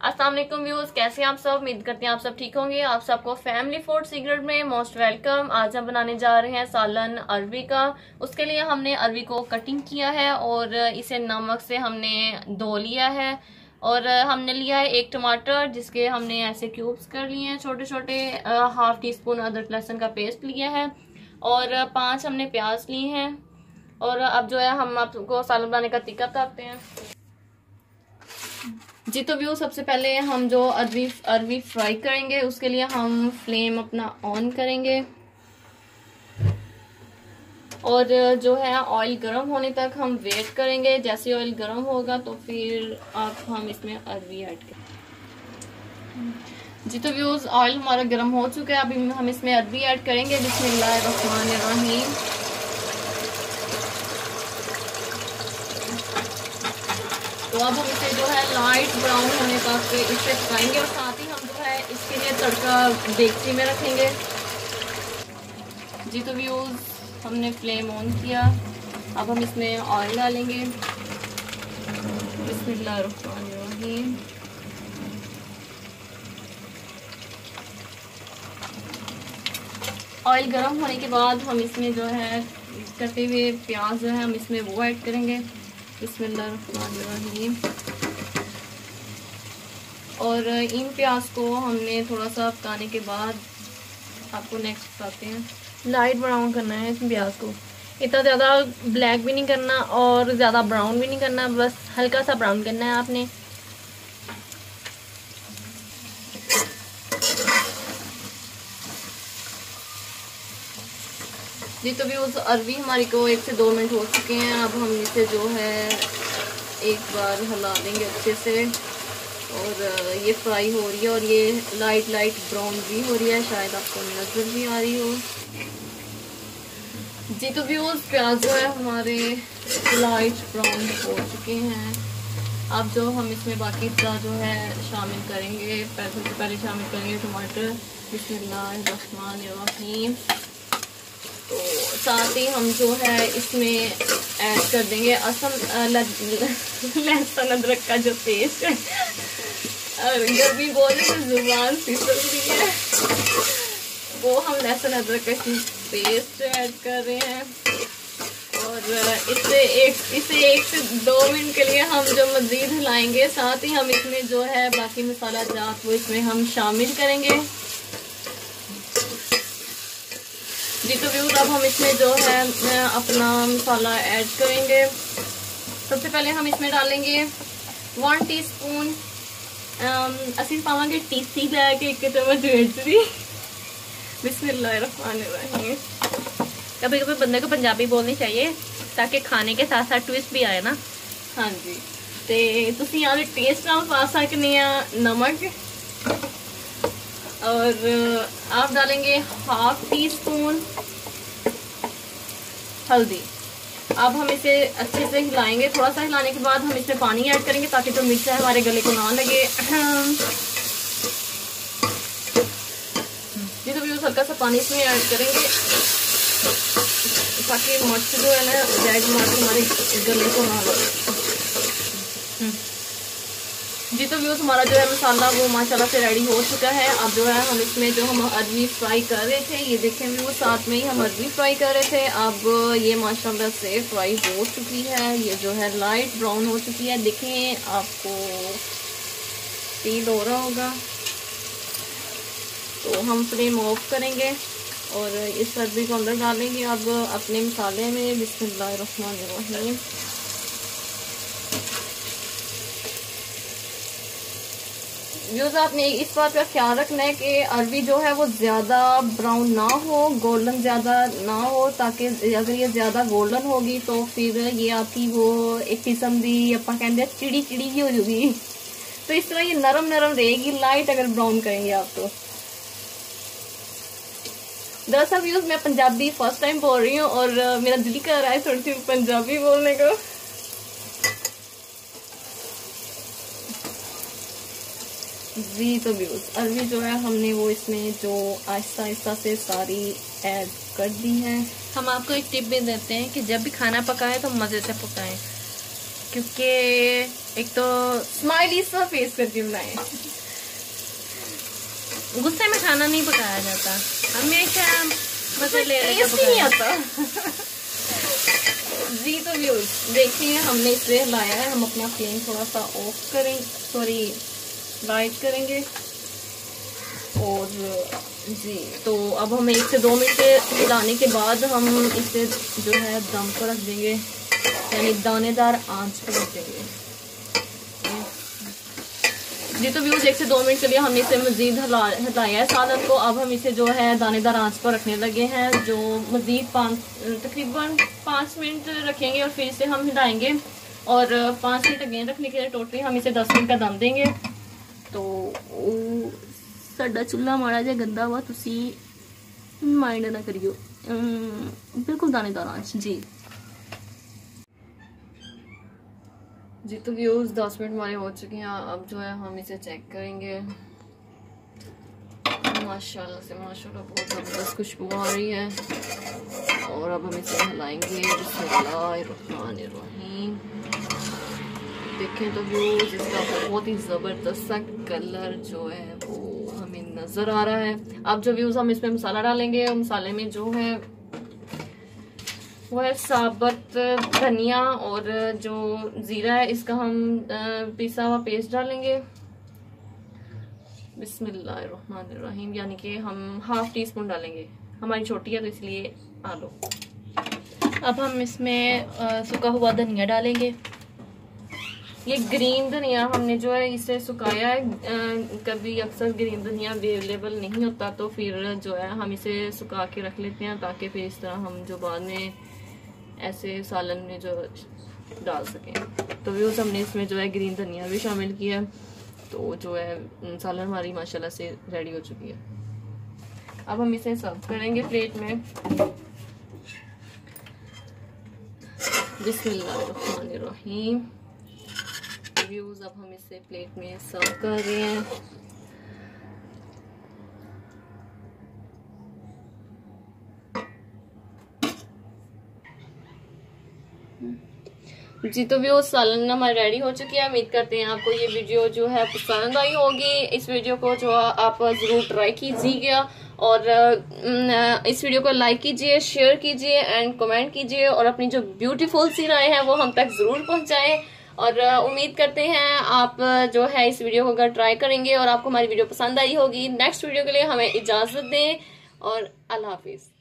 अस्सलाम वालेकुम व्यूअर्स, कैसे हैं आप सब। उम्मीद करते हैं आप सब ठीक होंगे। आप सबको फैमिली फूड सीक्रेट में मोस्ट वेलकम। आज हम बनाने जा रहे हैं सालन अरवी का। उसके लिए हमने अरवी को कटिंग किया है और इसे नमक से हमने धो लिया है। और हमने लिया है एक टमाटर, जिसके हमने ऐसे क्यूब्स कर लिए हैं छोटे छोटे। हाफ टी स्पून अदरक लहसुन का पेस्ट लिया है और 5 हमने प्याज लिए हैं। और अब जो है हम आपको सालन बनाने का तरीका बताते हैं जी। तो व्यू, सबसे पहले हम जो अरवी फ्राई करेंगे उसके लिए हम फ्लेम अपना ऑन करेंगे और जो है ऑयल गर्म होने तक हम वेट करेंगे। जैसे ऑयल गर्म होगा तो फिर हम इसमें अरवी ऐड करेंगे जी। तो व्यूज, ऑयल हमारा गर्म हो चुका है। अभी हम इसमें अरवी ऐड करेंगे। बिस्मिल्लाहिर्रहमानिर्रहीम। तो अब हम इसे जो है लाइट ब्राउन होने तक इसे पकाएंगे और साथ ही हम जो है इसके लिए तड़का डेगची में रखेंगे जी। तो व्यूज, हमने फ्लेम ऑन किया। अब हम इसमें ऑयल डालेंगे। बिस्मिल्लाहिर्रहमानिर्रहीम। ऑयल गर्म होने के बाद हम इसमें जो है कटे हुए प्याज जो है हम इसमें वो ऐड करेंगे। बिस्मिल्लाहिर्रहमानिर्रहीम। और इन प्याज को हमने थोड़ा सा पकाने के बाद आपको नेक्स्ट बताते हैं। लाइट ब्राउन करना है इस प्याज को। इतना ज़्यादा ब्लैक भी नहीं करना और ज़्यादा ब्राउन भी नहीं करना, बस हल्का सा ब्राउन करना है आपने। जी। तो भी उस अरवी हमारी को 1 से 2 मिनट हो चुके हैं। अब हम इसे जो है एक बार हिला देंगे अच्छे से। और ये फ्राई हो रही है और ये लाइट ब्राउन भी हो रही है, शायद आपको नजर भी आ रही हो जी। तो भी उस प्याज जो है हमारे लाइट ब्राउन हो चुके हैं। अब जो हम इसमें बाकी का जो है शामिल करेंगे, सबसे पहले शामिल करेंगे टमाटर। बिस्मिल्लाहिर्रहमानिर्रहीम। तो साथ ही हम जो है इसमें ऐड कर देंगे लहसुन अदरक का जो पेस्ट है। और गर्मी बोलने से जुबान फिसल रही है, वो हम लहसुन अदरक का पेस्ट ऐड कर रहे हैं। और इसे 1 से 2 मिनट के लिए हम जो मज़ीद हिलाएंगे। साथ ही हम इसमें जो है बाकी मसाला जात वो इसमें हम शामिल करेंगे जी। तो व्यूज, अब हम इसमें जो है अपना मसाला ऐड करेंगे। सबसे पहले हम इसमें डालेंगे 1 टीस्पून असी पावांगे टीसी लैके 1 चम्मच मिर्ची। बिस्मिल्लाहिर्रहमानिर्रहीम। कभी कभी बंदे को पंजाबी बोलनी चाहिए ताकि खाने के साथ साथ ट्विस्ट भी आए ना। हाँ जी। तो तुसी यहाँ टेस्ट नाल पा सकते हैं नमक। और आप डालेंगे 1/2 टीस्पून हल्दी। अब हम इसे अच्छे से हिलाएंगे। थोड़ा सा हिलाने के बाद हम इसमें पानी ऐड करेंगे ताकि जो मिर्च है हमारे गले को ना लगे जी। तो भी हल्का सा पानी इसमें ऐड करेंगे ताकि मिर्च जो है ना रेड टमाटर हमारे गले को ना लगे जी। तो व्यूज, हमारा जो है मसाला वो माशाल्लाह से रेडी हो चुका है। अब जो है हम इसमें जो हम अरवी फ्राई कर रहे थे, ये देखें व्यूज, साथ में ही हम अरवी फ्राई कर रहे थे। अब ये माशाल्लाह से फ्राई हो चुकी है। ये जो है लाइट ब्राउन हो चुकी है। देखें, आपको फील हो रहा होगा। तो हम फ्लेम ऑफ करेंगे और इस अरवी को अंदर डालेंगे अब अपने मसाले में। बिस्मिल्लाहिर्रहमानिर्रहीम। व्यूज, आपने इस बात का ख्याल रखना है कि अरवी जो है वो ज्यादा ब्राउन ना हो, गोल्डन ज्यादा ना हो, ताकि अगर ये ज्यादा गोल्डन होगी तो फिर ये आपकी वो एक किस्म की आप कहते हैं चिड़ी ही हो जाएगी। तो इस तरह ये नरम रहेगी लाइट अगर ब्राउन करेंगे आप तो। दरअसल व्यूज, मैं पंजाबी फर्स्ट टाइम बोल रही हूँ और मेरा दिल कर रहा है थोड़ी सी पंजाबी बोलने को जी। तो व्यूज, अरवी जो है हमने वो इसमें जो आहिस्ता से सारी ऐड कर दी है। हम आपको एक टिप भी देते हैं कि जब भी खाना पकाएं तो मज़े से पकाएं। क्योंकि एक तो स्माइली सा फेस करके बनाए। गुस्से में खाना नहीं पकाया जाता, हमेशा मजे ले नहीं आता। जी तो व्यूज देखिए, हमने इसे लाया है। हम अपना फ्लेम थोड़ा सा ऑफ करेंगे, सॉरी लाइट करेंगे। और जी तो अब हमें 1 से 2 मिनट हिलाने के बाद हम इसे जो है दम पर रख देंगे, यानी दानेदार आंच पर रख देंगे। जी तो व्यूज 1 से 2 मिनट के लिए हमने इसे मजीद हिलाया है सालन को। अब हम इसे जो है दानेदार आंच पर रखने लगे हैं, जो मजीद तकरीबन 5 मिनट रखेंगे और फिर इसे हम हिलाएंगे। और 5 मिनट अगेन रखने के लिए टोटली हम इसे 10 मिनट का दम देंगे। तो साडा चूल्हा माड़ा जिहा गंदा वा, तुसी माइंड ना करियो, बिल्कुल दानेदार आंच। जी तो व्यूज 10 मिनट हमारे हो चुके हैं। अब जो है हम इसे चेक करेंगे। माशाल्लाह से माशाल्लाह बहुत ज़बरदस्त खुशबू आ रही है। और अब हम इसे हिलाएंगे। बिस्मिल्लाहिर्रहमानिर्रहीम। देखें तो व्यूज इसका बहुत ही ज़बरदस्त सा कलर जो है वो हमें नज़र आ रहा है। अब जो व्यूज हम इसमें मसाला डालेंगे, और मसाले में जो है वो है साबुत धनिया और जो जीरा है, इसका हम पिसा हुआ पेस्ट डालेंगे। बिस्मिल्लाहिर्रहमानिर्रहीम, यानी कि हम ½ टीस्पून डालेंगे। हमारी छोटी है तो इसलिए आलू। अब हम इसमें सूखा हुआ धनिया डालेंगे। ये ग्रीन धनिया हमने जो है इसे सुखाया है। कभी अक्सर ग्रीन धनिया अवेलेबल नहीं होता, तो फिर जो है हम इसे सुखा के रख लेते हैं, ताकि फिर इस तरह हम जो बाद में ऐसे सालन में जो डाल सकें। तो व्यूज़ हमने इसमें जो है ग्रीन धनिया भी शामिल किया, तो जो है सालन हमारी माशाल्लाह से रेडी हो चुकी है। अब हम इसे सर्व करेंगे प्लेट में। बिस्मिल्लाहिर्रहमानिर्रहीम। व्यूज़ अब हम इसे प्लेट में सर्व कर रहे हैं। जी तो व्यूअर्स सालन हमारी रेडी हो चुकी है। उम्मीद करते हैं आपको ये वीडियो जो है पसंद आई होगी। इस वीडियो को जो आप ज़रूर ट्राई कीजिएगा, और इस वीडियो को लाइक कीजिए, शेयर कीजिए एंड कमेंट कीजिए, और अपनी जो ब्यूटीफुल सी राय है वो हम तक ज़रूर पहुंचाएं। और उम्मीद करते हैं आप जो है इस वीडियो को अगर ट्राई करेंगे और आपको हमारी वीडियो पसंद आई होगी। नेक्स्ट वीडियो के लिए हमें इजाज़त दें और अल्लाह हाफिज़।